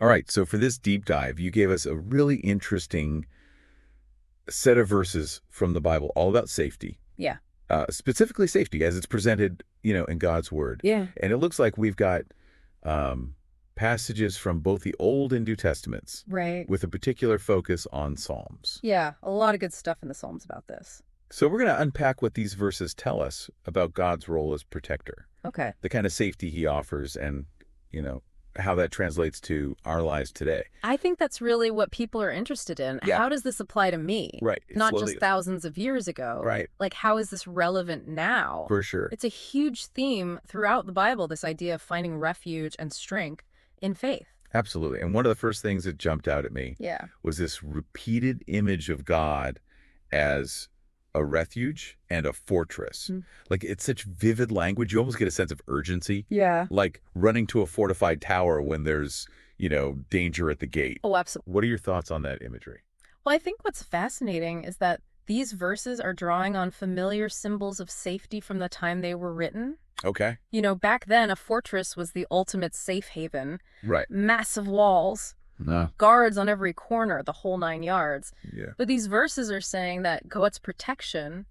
All right, so for this deep dive, you gave us a really interesting set of verses from the Bible all about safety, Yeah. specifically safety as it's presented, in God's Word. Yeah. And it looks like we've got passages from both the Old and New Testaments Right. with a particular focus on Psalms. Yeah. A lot of good stuff in the Psalms about this. So we're going to unpack what these verses tell us about God's role as protector, Okay. the kind of safety he offers, and, how that translates to our lives today. I think that's really what people are interested in. Yeah. How does this apply to me? Right. Not just thousands of years ago. Right. Like, how is this relevant now? For sure. It's a huge theme throughout the Bible, this idea of finding refuge and strength in faith. Absolutely. And one of the first things that jumped out at me was this repeated image of God as a refuge and a fortress. Like, it's such vivid language. You almost get a sense of urgency. Yeah. Like running to a fortified tower when there's, danger at the gate. Oh, absolutely. What are your thoughts on that imagery? Well, I think what's fascinating is that these verses are drawing on familiar symbols of safety from the time they were written. Okay. Back then, a fortress was the ultimate safe haven. Right. Massive walls, guards on every corner, the whole 9 yards. Yeah. But these verses are saying that God's protection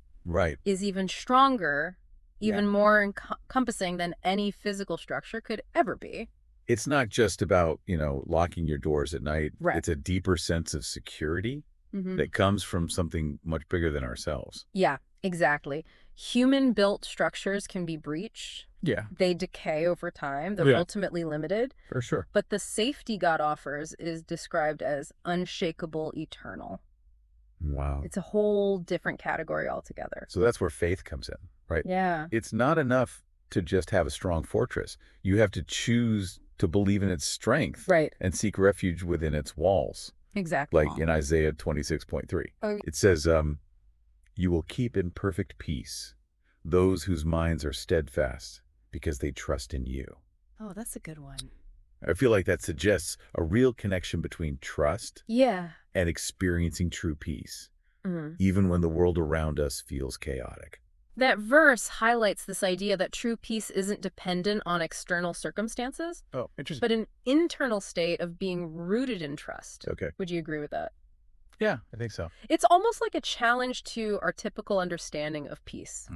is even stronger, even more encompassing than any physical structure could ever be. It's not just about, locking your doors at night. Right. It's a deeper sense of security that comes from something much bigger than ourselves. Yeah, exactly. Human-built structures can be breached. Yeah. They decay over time. They're ultimately limited. For sure. But the safety God offers is described as unshakable, eternal. Wow. It's a whole different category altogether. So that's where faith comes in, right? Yeah. It's not enough to just have a strong fortress. You have to choose to believe in its strength and seek refuge within its walls. Exactly. Like in Isaiah 26.3. Oh. It says, you will keep in perfect peace those whose minds are steadfast because they trust in you. Oh, that's a good one. I feel like that suggests a real connection between trust and experiencing true peace, even when the world around us feels chaotic. That verse highlights this idea that true peace isn't dependent on external circumstances. Oh, interesting. But an internal state of being rooted in trust. Okay. Would you agree with that? Yeah, I think so. It's almost like a challenge to our typical understanding of peace.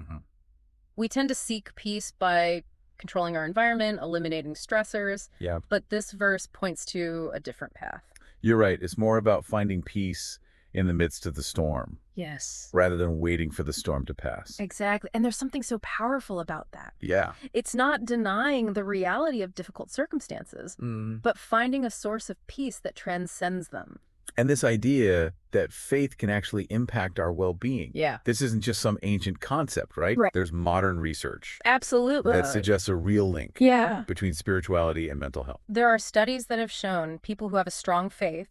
We tend to seek peace by controlling our environment, eliminating stressors. Yeah. But this verse points to a different path. You're right. It's more about finding peace in the midst of the storm. Yes. Rather than waiting for the storm to pass. Exactly. And there's something so powerful about that. Yeah. It's not denying the reality of difficult circumstances, but finding a source of peace that transcends them. And this idea that faith can actually impact our well-being. Yeah. This isn't just some ancient concept, right? There's modern research Absolutely. that suggests a real link between spirituality and mental health. There are studies that have shown people who have a strong faith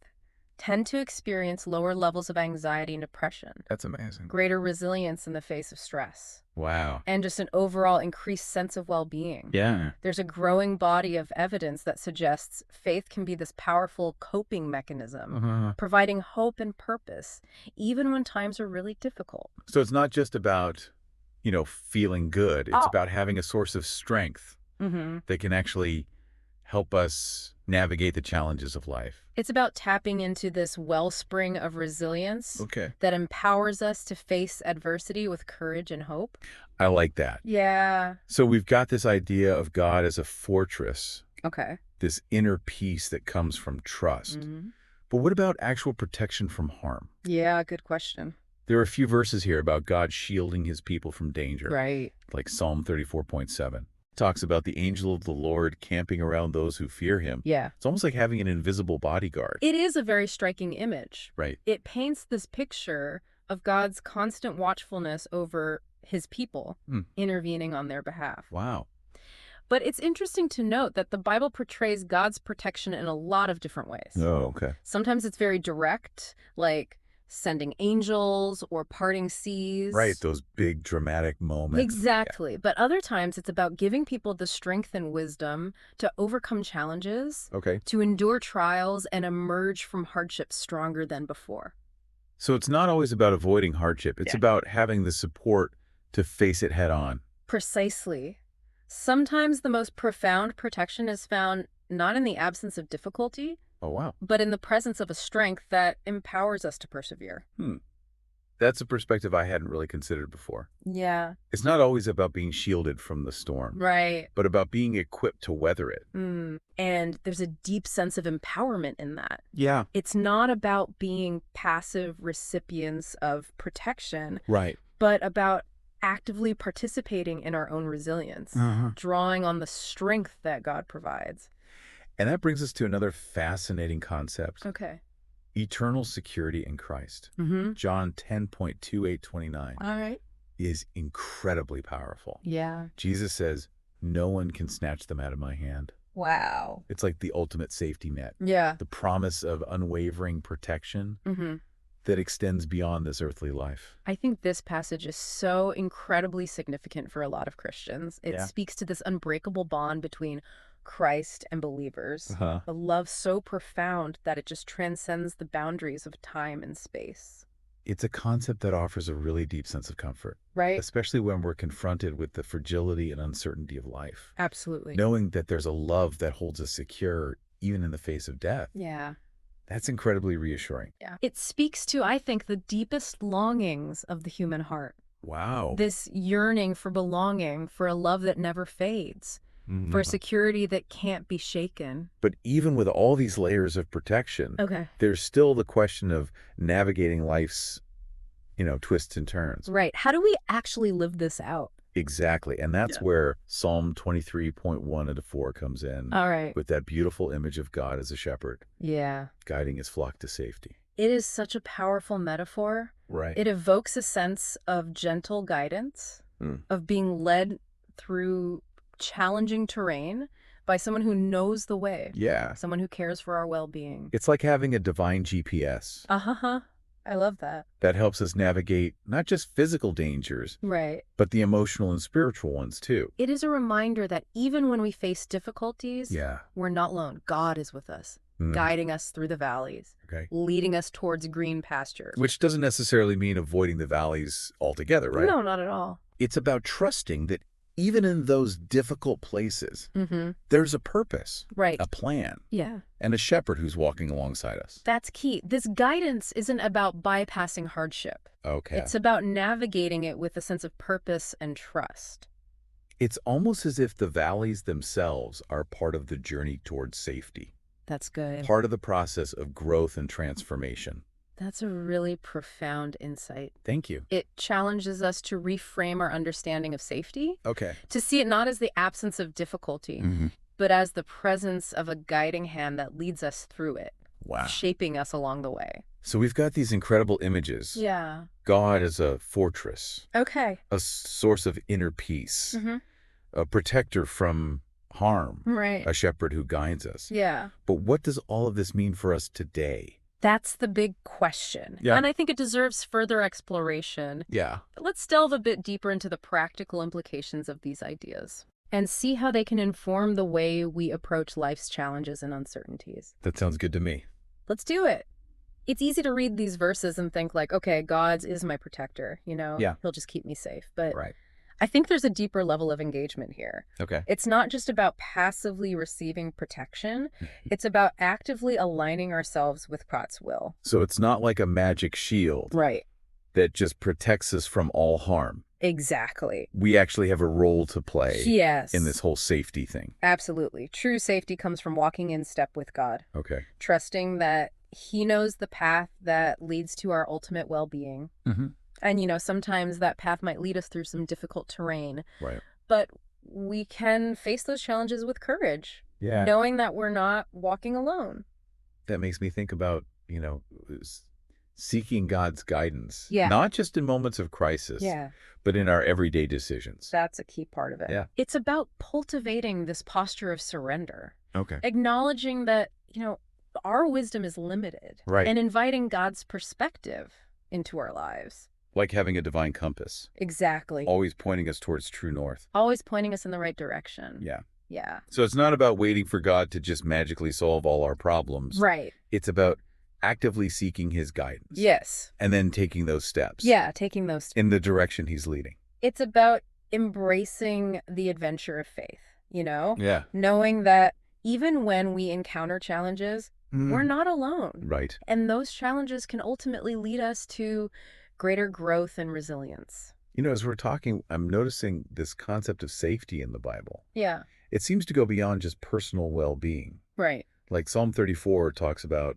tend to experience lower levels of anxiety and depression. That's amazing. Greater resilience in the face of stress. Wow. And just an overall increased sense of well-being. Yeah. There's a growing body of evidence that suggests faith can be this powerful coping mechanism, providing hope and purpose, even when times are really difficult. So it's not just about, feeling good. It's about having a source of strength that can actually help us navigate the challenges of life. It's about tapping into this wellspring of resilience that empowers us to face adversity with courage and hope. I like that. Yeah. So we've got this idea of God as a fortress. Okay. This inner peace that comes from trust. But what about actual protection from harm? Yeah, good question. There are a few verses here about God shielding his people from danger. Right. Like Psalm 34.7. Talks about the angel of the Lord camping around those who fear him. Yeah. It's almost like having an invisible bodyguard. It is a very striking image. Right. It paints this picture of God's constant watchfulness over his people, intervening on their behalf. Wow. But it's interesting to note that the Bible portrays God's protection in a lot of different ways. Oh, okay. Sometimes it's very direct, like sending angels or parting seas. Right, those big dramatic moments. Exactly. Yeah. But other times it's about giving people the strength and wisdom to overcome challenges, to endure trials, and emerge from hardship stronger than before. So it's not always about avoiding hardship. It's about having the support to face it head on. Precisely. Sometimes the most profound protection is found not in the absence of difficulty, Oh, wow. but in the presence of a strength that empowers us to persevere. That's a perspective I hadn't really considered before. Yeah. It's not always about being shielded from the storm. Right. But about being equipped to weather it. And there's a deep sense of empowerment in that. Yeah. It's not about being passive recipients of protection. Right. But about actively participating in our own resilience, drawing on the strength that God provides. And that brings us to another fascinating concept. Okay. Eternal security in Christ. John 10:28-29. All right. Is incredibly powerful. Yeah. Jesus says, no one can snatch them out of my hand. Wow. It's like the ultimate safety net. Yeah. The promise of unwavering protection that extends beyond this earthly life. I think this passage is so incredibly significant for a lot of Christians. It speaks to this unbreakable bond between Christ and believers, a love so profound that it just transcends the boundaries of time and space. It's a concept that offers a really deep sense of comfort. Right. Especially when we're confronted with the fragility and uncertainty of life. Absolutely. Knowing that there's a love that holds us secure even in the face of death. Yeah. That's incredibly reassuring. Yeah. It speaks to, I think, the deepest longings of the human heart. Wow. This yearning for belonging, for a love that never fades, for a security that can't be shaken. But even with all these layers of protection, there's still the question of navigating life's, twists and turns. Right. How do we actually live this out? Exactly. And that's where Psalm 23.1-4 comes in. All right. With that beautiful image of God as a shepherd. Yeah. Guiding his flock to safety. It is such a powerful metaphor. Right. It evokes a sense of gentle guidance, of being led through challenging terrain by someone who knows the way. Yeah. Someone who cares for our well-being. It's like having a divine GPS. I love that. That helps us navigate not just physical dangers, right, but the emotional and spiritual ones too. It is a reminder that even when we face difficulties, yeah, we're not alone. God is with us, guiding us through the valleys, leading us towards green pastures. Which doesn't necessarily mean avoiding the valleys altogether, right? No, not at all. It's about trusting that even in those difficult places, there's a purpose, a plan, and a shepherd who's walking alongside us. That's key. This guidance isn't about bypassing hardship. It's about navigating it with a sense of purpose and trust. It's almost as if the valleys themselves are part of the journey towards safety. That's good. Part of the process of growth and transformation. That's a really profound insight. Thank you. It challenges us to reframe our understanding of safety. Okay. To see it not as the absence of difficulty, but as the presence of a guiding hand that leads us through it. Wow. Shaping us along the way. So we've got these incredible images. Yeah. God as a fortress. Okay. A source of inner peace. A protector from harm. Right. A shepherd who guides us. Yeah. But what does all of this mean for us today? That's the big question. Yeah. And I think it deserves further exploration. Yeah. But let's delve a bit deeper into the practical implications of these ideas and see how they can inform the way we approach life's challenges and uncertainties. That sounds good to me. Let's do it. It's easy to read these verses and think like, okay, God is my protector, Yeah. He'll just keep me safe. But right. I think there's a deeper level of engagement here. Okay. It's not just about passively receiving protection. It's about actively aligning ourselves with God's will. So it's not like a magic shield. Right. That just protects us from all harm. Exactly. We actually have a role to play. Yes. In this whole safety thing. Absolutely. True safety comes from walking in step with God. Okay. Trusting that He knows the path that leads to our ultimate well-being. And, sometimes that path might lead us through some difficult terrain. Right. But we can face those challenges with courage. Yeah. Knowing that we're not walking alone. That makes me think about, seeking God's guidance. Yeah. Not just in moments of crisis. Yeah. But in our everyday decisions. That's a key part of it. Yeah. It's about cultivating this posture of surrender. Okay. Acknowledging that, our wisdom is limited. Right. And inviting God's perspective into our lives. Like having a divine compass. Exactly. Always pointing us towards true north. Always pointing us in the right direction. Yeah. Yeah. So it's not about waiting for God to just magically solve all our problems. Right. It's about actively seeking his guidance. Yes. And then taking those steps. Yeah, taking those steps. In the direction he's leading. It's about embracing the adventure of faith, Yeah. Knowing that Even when we encounter challenges, we're not alone. Right. And those challenges can ultimately lead us to greater growth and resilience. As we're talking, I'm noticing this concept of safety in the Bible. Yeah. It seems to go beyond just personal well-being. Right. Like Psalm 34 talks about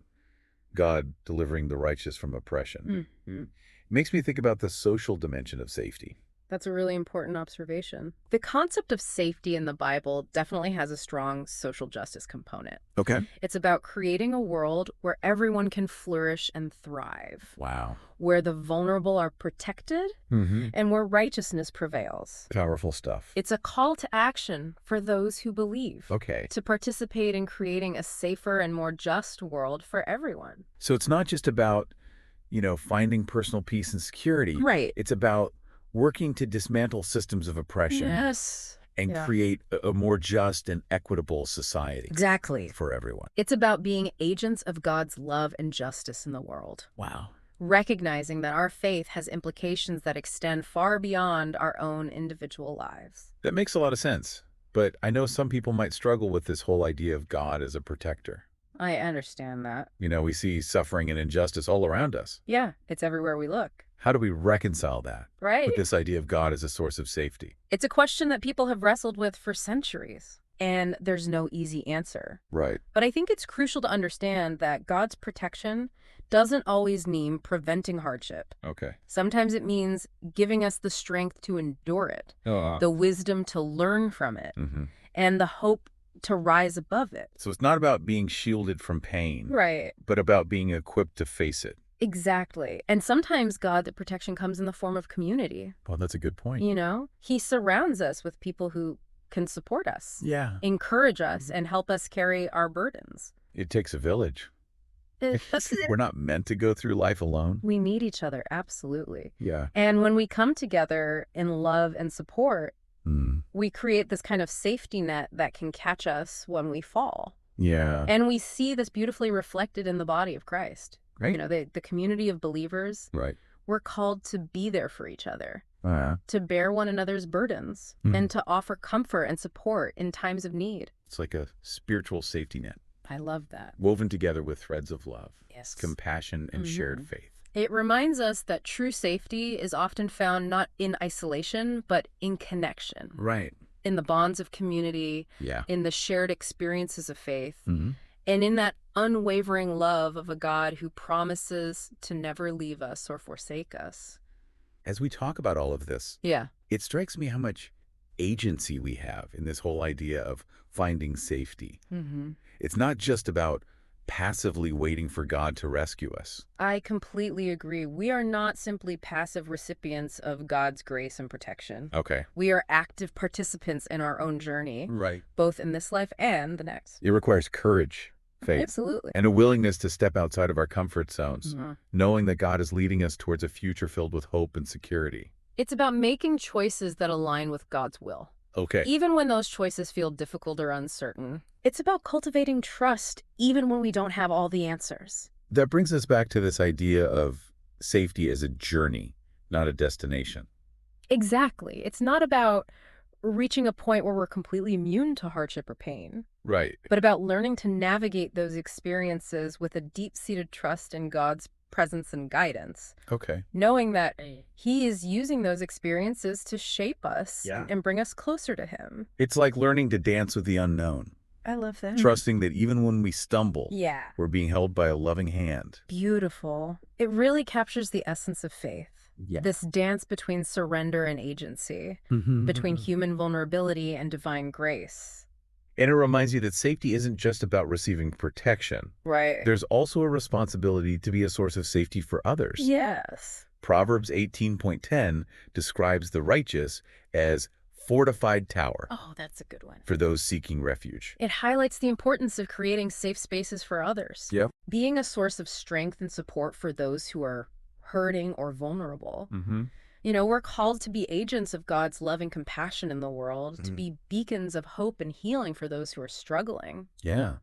God delivering the righteous from oppression. Mm-hmm. It makes me think about the social dimension of safety. That's a really important observation. The concept of safety in the Bible definitely has a strong social justice component. Okay. It's about creating a world where everyone can flourish and thrive. Wow. Where the vulnerable are protected and where righteousness prevails. Powerful stuff. It's a call to action for those who believe. Okay. To participate in creating a safer and more just world for everyone. So it's not just about, finding personal peace and security. Right. It's about working to dismantle systems of oppression. Yes. And create a more just and equitable society. Exactly. For everyone. It's about being agents of God's love and justice in the world. Wow. Recognizing that our faith has implications that extend far beyond our own individual lives. That makes a lot of sense. But I know some people might struggle with this whole idea of God as a protector. I understand that. We see suffering and injustice all around us. Yeah, it's everywhere we look. How do we reconcile that with this idea of God as a source of safety? It's a question that people have wrestled with for centuries, and there's no easy answer. Right. But I think it's crucial to understand that God's protection doesn't always mean preventing hardship. Okay. Sometimes it means giving us the strength to endure it, the wisdom to learn from it, and the hope to rise above it. So it's not about being shielded from pain, but about being equipped to face it. Exactly. And sometimes God's protection comes in the form of community. Well, that's a good point. He surrounds us with people who can support us, encourage us, and help us carry our burdens. It takes a village. We're not meant to go through life alone. We need each other, absolutely. Yeah. And when we come together in love and support, we create this kind of safety net that can catch us when we fall. Yeah. And we see this beautifully reflected in the body of Christ. Right. The community of believers. Right. We're called to be there for each other, to bear one another's burdens, and to offer comfort and support in times of need. It's like a spiritual safety net. I love that. Woven together with threads of love, yes, compassion, and shared faith. It reminds us that true safety is often found not in isolation, but in connection. Right. In the bonds of community, in the shared experiences of faith, and in that unwavering love of a God who promises to never leave us or forsake us. As we talk about all of this, it strikes me how much agency we have in this whole idea of finding safety. It's not just about passively waiting for God to rescue us. I completely agree. We are not simply passive recipients of God's grace and protection. Okay. We are active participants in our own journey. Right. Both in this life and the next. It requires courage, faith, absolutely, and a willingness to step outside of our comfort zones, knowing that God is leading us towards a future filled with hope and security. It's about making choices that align with God's will. Okay. Even when those choices feel difficult or uncertain. It's about cultivating trust even when we don't have all the answers. That brings us back to this idea of safety as a journey, not a destination. Exactly. It's not about reaching a point where we're completely immune to hardship or pain. Right. But about learning to navigate those experiences with a deep-seated trust in God's presence and guidance. Okay. Knowing that He is using those experiences to shape us and bring us closer to Him. It's like learning to dance with the unknown. I love that. Trusting that even when we stumble, we're being held by a loving hand. Beautiful. It really captures the essence of faith. This dance between surrender and agency, between human vulnerability and divine grace. And it reminds you that safety isn't just about receiving protection. Right. There's also a responsibility to be a source of safety for others. Yes. Proverbs 18:10 describes the righteous as fortified tower. Oh, that's a good one. For those seeking refuge. It highlights the importance of creating safe spaces for others. Yep. Being a source of strength and support for those who are hurting or vulnerable. We're called to be agents of God's love and compassion in the world, to be beacons of hope and healing for those who are struggling. Yeah.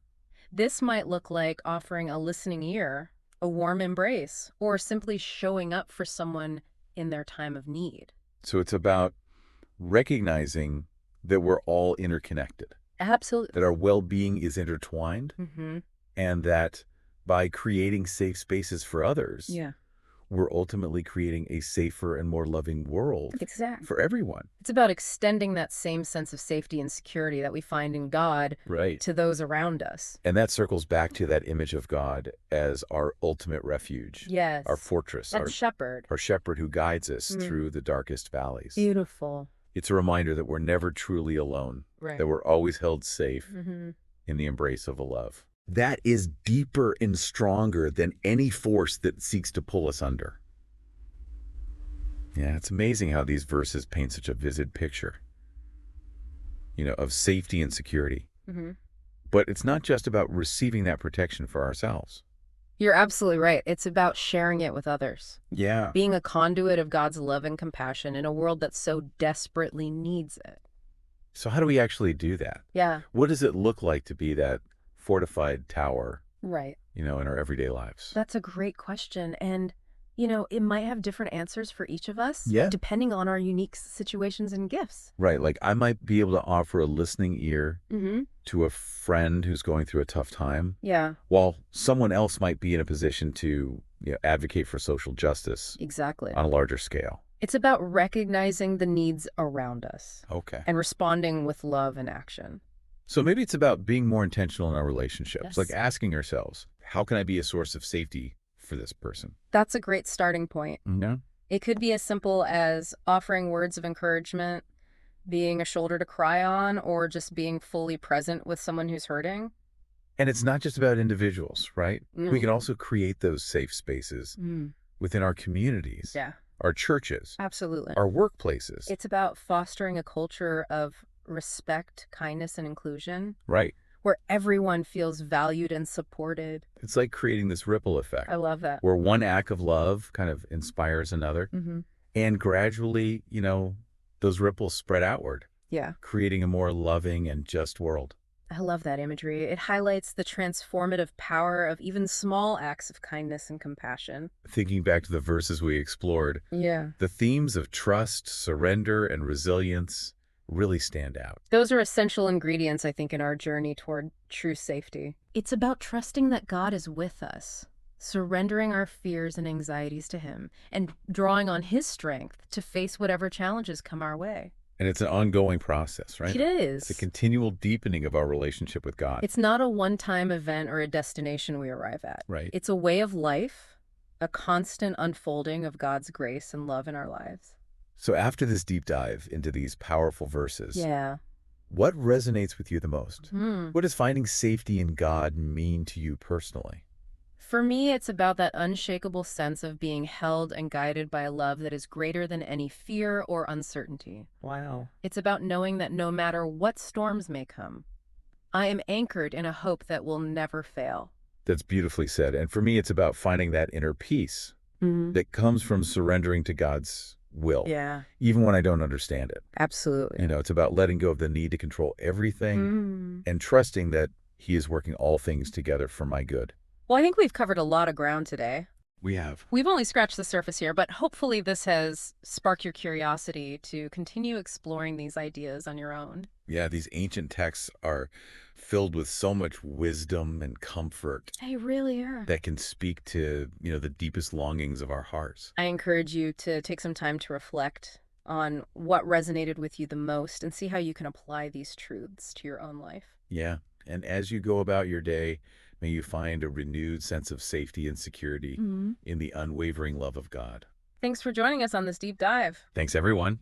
This might look like offering a listening ear, a warm embrace, or simply showing up for someone in their time of need. So it's about recognizing that we're all interconnected. Absolutely. That our well-being is intertwined, and that by creating safe spaces for others, we're ultimately creating a safer and more loving world for everyone. It's about extending that same sense of safety and security that we find in God to those around us. And that circles back to that image of God as our ultimate refuge, our fortress, our shepherd who guides us through the darkest valleys. Beautiful. It's a reminder that we're never truly alone, that we're always held safe in the embrace of a love that is deeper and stronger than any force that seeks to pull us under. Yeah, it's amazing how these verses paint such a vivid picture, of safety and security. But it's not just about receiving that protection for ourselves. You're absolutely right. It's about sharing it with others. Yeah. Being a conduit of God's love and compassion in a world that so desperately needs it. So how do we actually do that? Yeah. What does it look like to be that fortified tower, right, in our everyday lives? That's a great question. And, it might have different answers for each of us, depending on our unique situations and gifts. Right. Like I might be able to offer a listening ear to a friend who's going through a tough time. Yeah. While someone else might be in a position to advocate for social justice. Exactly. On a larger scale. It's about recognizing the needs around us. Okay. And responding with love and action. So maybe it's about being more intentional in our relationships, like asking ourselves, how can I be a source of safety for this person? That's a great starting point. Yeah. It could be as simple as offering words of encouragement, being a shoulder to cry on, or just being fully present with someone who's hurting. And it's not just about individuals, right? We can also create those safe spaces within our communities, our churches, absolutely, our workplaces. It's about fostering a culture of respect, kindness, and inclusion. Right. Where everyone feels valued and supported. It's like creating this ripple effect. I love that. Where one act of love kind of inspires another. And gradually, those ripples spread outward. Yeah. Creating a more loving and just world. I love that imagery. It highlights the transformative power of even small acts of kindness and compassion. Thinking back to the verses we explored. Yeah. The themes of trust, surrender, and resilience really stand out. Those are essential ingredients, I think, in our journey toward true safety. It's about trusting that God is with us, surrendering our fears and anxieties to Him, and drawing on His strength to face whatever challenges come our way. And it's an ongoing process, right? It is. It's a continual deepening of our relationship with God. It's not a one-time event or a destination we arrive at. Right. It's a way of life, a constant unfolding of God's grace and love in our lives. So after this deep dive into these powerful verses, what resonates with you the most? What does finding safety in God mean to you personally? For me, it's about that unshakable sense of being held and guided by a love that is greater than any fear or uncertainty. Wow. It's about knowing that no matter what storms may come, I am anchored in a hope that will never fail. That's beautifully said. And for me, it's about finding that inner peace that comes from surrendering to God's will. Yeah. Even when I don't understand it. Absolutely. It's about letting go of the need to control everything and trusting that He is working all things together for my good. Well, I think we've covered a lot of ground today. We have. We've only scratched the surface here, but hopefully this has sparked your curiosity to continue exploring these ideas on your own. Yeah, these ancient texts are filled with so much wisdom and comfort. They really are. That can speak to, the deepest longings of our hearts. I encourage you to take some time to reflect on what resonated with you the most and see how you can apply these truths to your own life. Yeah, and as you go about your day, may you find a renewed sense of safety and security in the unwavering love of God. Thanks for joining us on this deep dive. Thanks, everyone.